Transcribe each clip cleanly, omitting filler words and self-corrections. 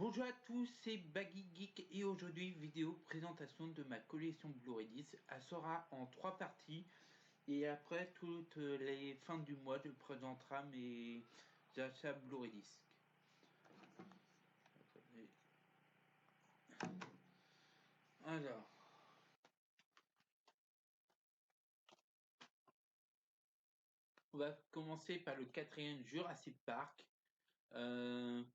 Bonjour à tous, c'est Baggy Geek et aujourd'hui vidéo présentation de ma collection Blu-ray Disc. Elle sera en 3 parties et après toutes les fins du mois je présenterai mes achats Blu-ray Disc. Alors, on va commencer par le quatrième Jurassic Park.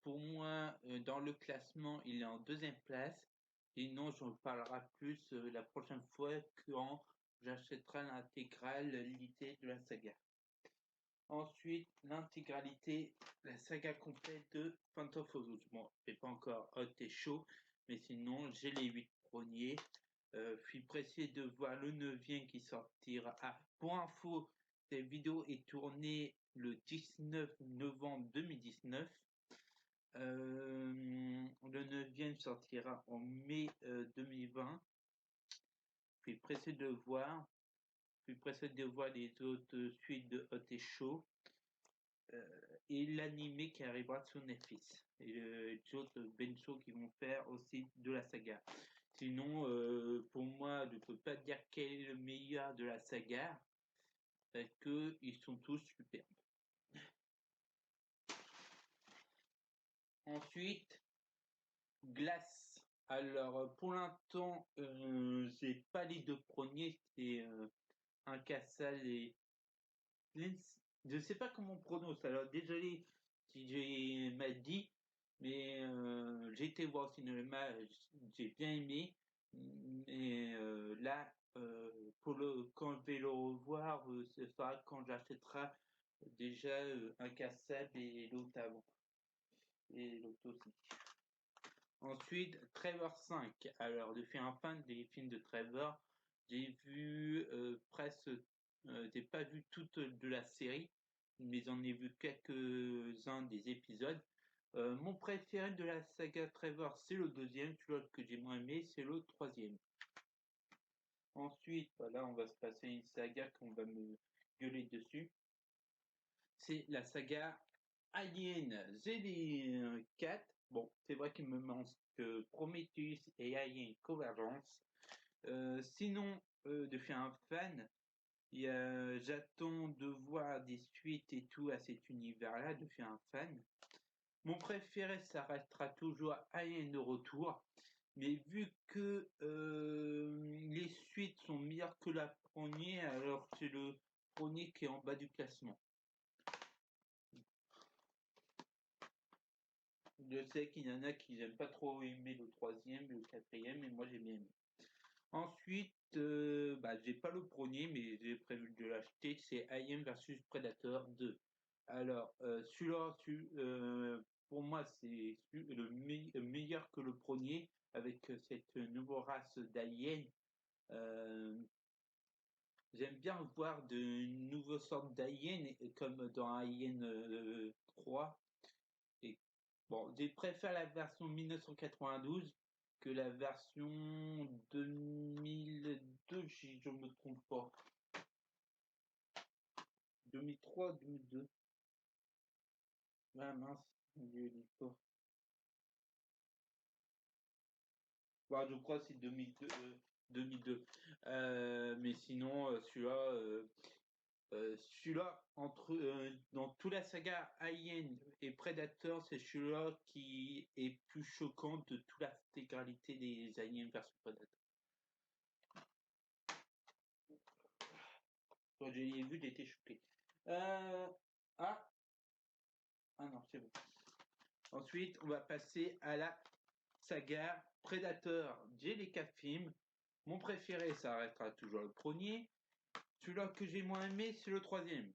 Pour moi, dans le classement, il est en deuxième place. Sinon, j'en parlerai plus la prochaine fois quand j'achèterai l'intégralité de la saga. Ensuite, l'intégralité, la saga complète de Phantom of the Bon, c'est pas encore hot et chaud, mais sinon, j'ai les 8 premiers. Je suis pressé de voir le 9e qui sortira. Ah, pour info, cette vidéo est tournée le 19 novembre 2019. Le 9e sortira en mai 2020. Je suis pressé de voir. Je suis pressé de voir les autres suites de Hot et Chaud. Et l'animé qui arrivera sur Netflix. Et les autres Bencho qui vont faire aussi de la saga. Sinon, pour moi, je ne peux pas dire quel est le meilleur de la saga. Parce que ils sont tous superbes. Ensuite, Glace. Alors, pour l'instant, j'ai pas les deux premiers. C'est Incassable et je sais pas comment on prononce. Alors, désolé si j'ai mal dit, mais j'ai été voir au cinéma, j'ai bien aimé. Mais là, quand je vais le revoir, ce sera quand j'achèterai déjà Incassable et l'autre avant. Et l'autre aussi. Ensuite, Trevor 5. Alors, je suis un fan des films de Trevor. J'ai vu presque, j'ai pas vu toute de la série, mais j'en ai vu quelques-uns des épisodes. Mon préféré de la saga Trevor, c'est le deuxième. Celui que j'ai moins aimé, c'est le troisième. Ensuite, voilà, on va se passer une saga qu'on va me gueuler dessus. C'est la saga Alien Z 4. Bon, c'est vrai qu'il me manque Prometheus et Alien Convergence. Sinon, de faire un fan, j'attends de voir des suites et tout à cet univers-là, de faire un fan. Mon préféré, ça restera toujours Alien de retour. Mais vu que les suites sont meilleures que la première, alors c'est le premier qui est en bas du classement. Je sais qu'il y en a qui n'aiment pas trop aimer le troisième, le quatrième, et moi j'ai bien aimé. Ensuite, j'ai pas le premier, mais j'ai prévu de l'acheter. C'est Alien versus Predator 2. Alors, celui-là, pour moi, c'est meilleur que le premier, avec cette nouvelle race d'aliens. Euh, J'aime bien voir de nouvelles sortes d'aliens, comme dans Alien 3. Et bon, je préfère la version 1992 que la version 2002, si je me trompe pas. 2003, 2002. Ah mince, je dis pas. Ouais, je crois que c'est 2002. 2002. Mais sinon, celui-là, dans toute la saga Alien et Predator, c'est celui-là qui est plus choquant de toute l'intégralité des Aliens versus Predator. Quand je l'ai vu, j'étais choqué. Euh, ah, ah non, c'est bon. Ensuite, on va passer à la saga Predator. J'ai les 4 films. Mon préféré, ça restera toujours le premier. Celui-là que j'ai moins aimé, c'est le troisième.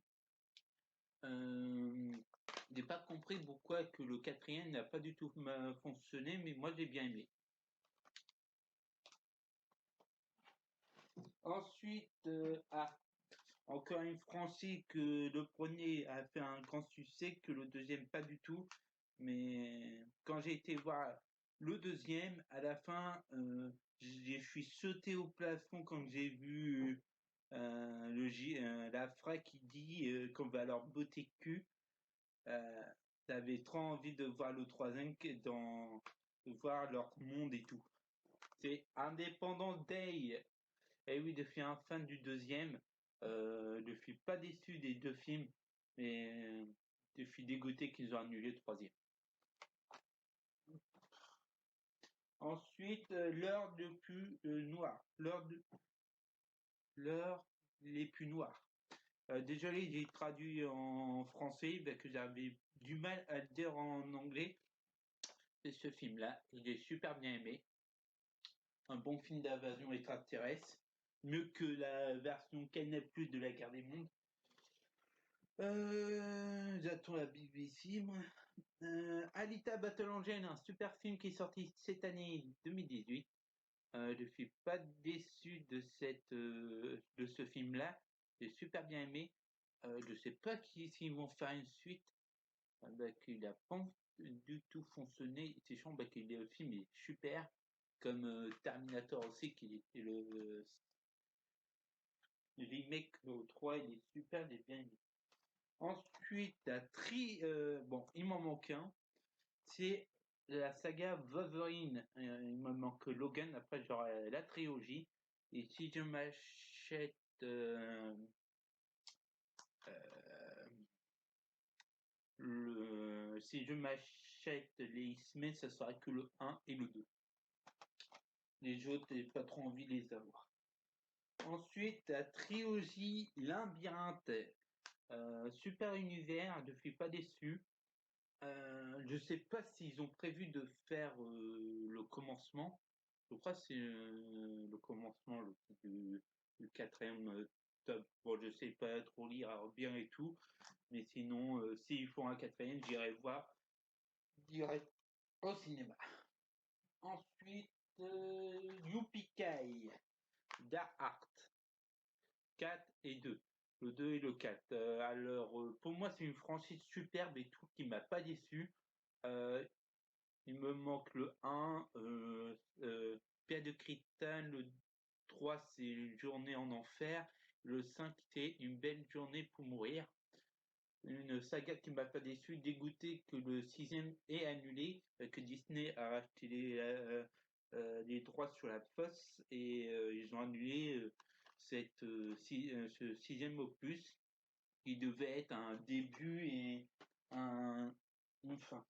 J'ai pas compris pourquoi que le quatrième n'a pas du tout fonctionné, mais moi j'ai bien aimé. Ensuite, encore une franchise que le premier a fait un grand succès, que le deuxième pas du tout. Mais quand j'ai été voir le deuxième, à la fin, je suis sauté au plafond quand j'ai vu la phrase qui dit qu'on va leur botter cul. J'avais trop envie de voir le troisième voir leur monde et tout. C'est Independence Day. Et oui, je suis un fan du deuxième. Je suis pas déçu des deux films, mais je suis dégoûté qu'ils ont annulé le troisième. Ensuite, l'heure de plus noire. L'heure les plus noires. Désolé, j'ai traduit en français parce que j'avais du mal à le dire en anglais. C'est ce film-là, il est super bien aimé. Un bon film d'invasion extraterrestre, mieux que la version Canal+ de la Guerre des Mondes. J'attends la BBC, moi. Alita Battle Angel, un super film qui est sorti cette année 2018. Je suis pas déçu de ce film-là. J'ai super bien aimé. Je sais pas s'ils vont faire une suite. Il a pas du tout fonctionné. C'est chiant, le film est super. Comme Terminator aussi, qui est le remake au 3, il est super, il est bien aimé. Ensuite, bon, il m'en manque un. C'est la saga Wolverine. Il me manque Logan. Après, j'aurai la trilogie. Et si je m'achète si je m'achète les X-Men, ça sera que le 1 et le 2. Les autres, j'ai pas trop envie de les avoir. Ensuite, la trilogie Labyrinthe. Super univers, je suis pas déçu. Je sais pas s'ils ont prévu de faire le commencement. Je crois que c'est le commencement du quatrième tome. Bon, je sais pas trop lire bien et tout, mais sinon, s'ils font un quatrième, j'irai voir direct au cinéma. Ensuite, Yuppie Dark Art 4 et 2. Le 2 et le 4. Alors, pour moi, c'est une franchise superbe et tout qui m'a pas déçu. Euh, il me manque le 1, Pierre de Cristal, le 3, c'est une journée en enfer. Le 5, c'est une belle journée pour mourir. Une saga qui m'a pas déçu, dégoûté que le sixième est annulé, que Disney a racheté les droits sur la fosse et ils ont annulé ce sixième opus qui devait être un début et une fin.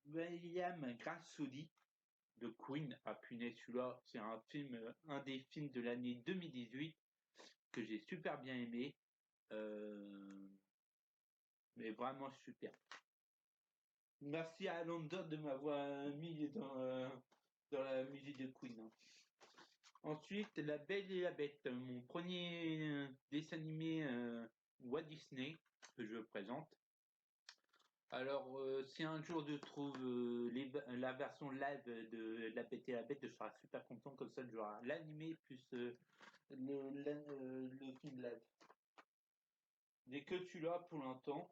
William Grassody de Queen a punaise celui-là, c'est un des films de l'année 2018 que j'ai super bien aimé, mais vraiment super. Merci à London de m'avoir mis dans la musique de Queen. Hein. Ensuite, La Belle et la Bête, mon premier dessin animé Walt Disney que je présente. Alors, si un jour je trouve la version live de La Bête et la Bête, je serai super content, comme ça j'aurai l'animé plus le film live. J'ai que celui-là pour l'instant.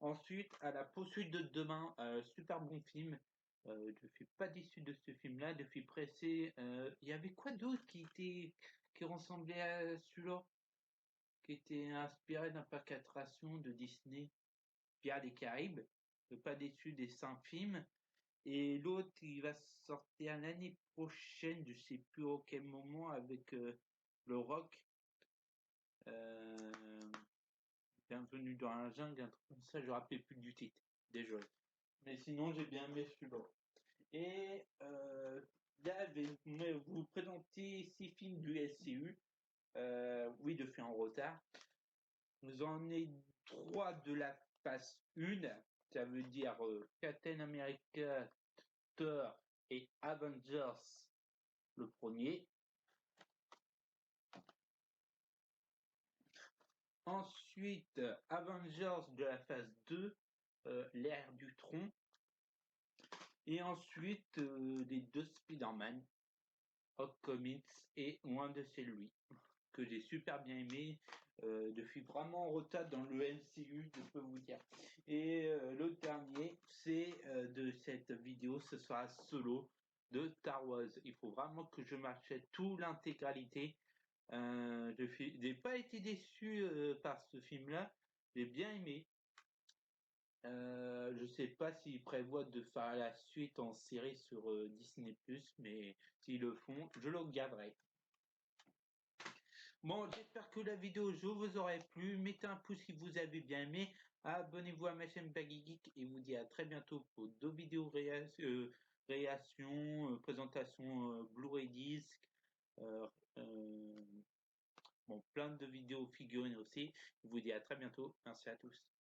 Ensuite, à la poursuite de demain, super bon film. Je suis pas déçu de ce film-là. Je suis pressé. Il y avait quoi d'autre qui ressemblait à celui-là, qui était inspiré d'un parc d'attractions de Disney, Pirates des Caraïbes. Je suis pas déçu des 5 films. Et l'autre, il va sortir l'année prochaine, je sais plus au quel moment, avec le Rock. Euh, Bienvenue dans la jungle, un truc comme ça, je ne me rappelle plus du titre, déjà. Mais sinon, j'ai bien aimé celui-là. Et là, je vais vous présenter 6 films du SCU. Oui, je fais en retard. Vous en avez 3 de la phase 1, ça veut dire Captain America, Thor et Avengers, le premier. Ensuite, Avengers de la phase 2, l'ère du tronc. Et ensuite, les 2 Spider-Man, Hot Comics et Loin de chez lui, que j'ai super bien aimé. Je suis vraiment en retard dans le MCU, je peux vous dire. Et le dernier, c'est de cette vidéo, ce sera Solo de Star Wars. Il faut vraiment que je m'achète toute l'intégralité. Je n'ai pas été déçu par ce film-là. J'ai bien aimé. Je sais pas s'ils prévoient de faire la suite en série sur Disney+, mais s'ils le font, je le regarderai. Bon, j'espère que la vidéo je vous aurait plu. Mettez un pouce si vous avez bien aimé. Abonnez-vous à ma chaîne Baggy Geek et vous dis à très bientôt pour d'autres vidéos réaction, présentation Blu-ray disc. Euh, euh, bon, plein de vidéos figurines aussi. Je vous dis à très bientôt. Merci à tous.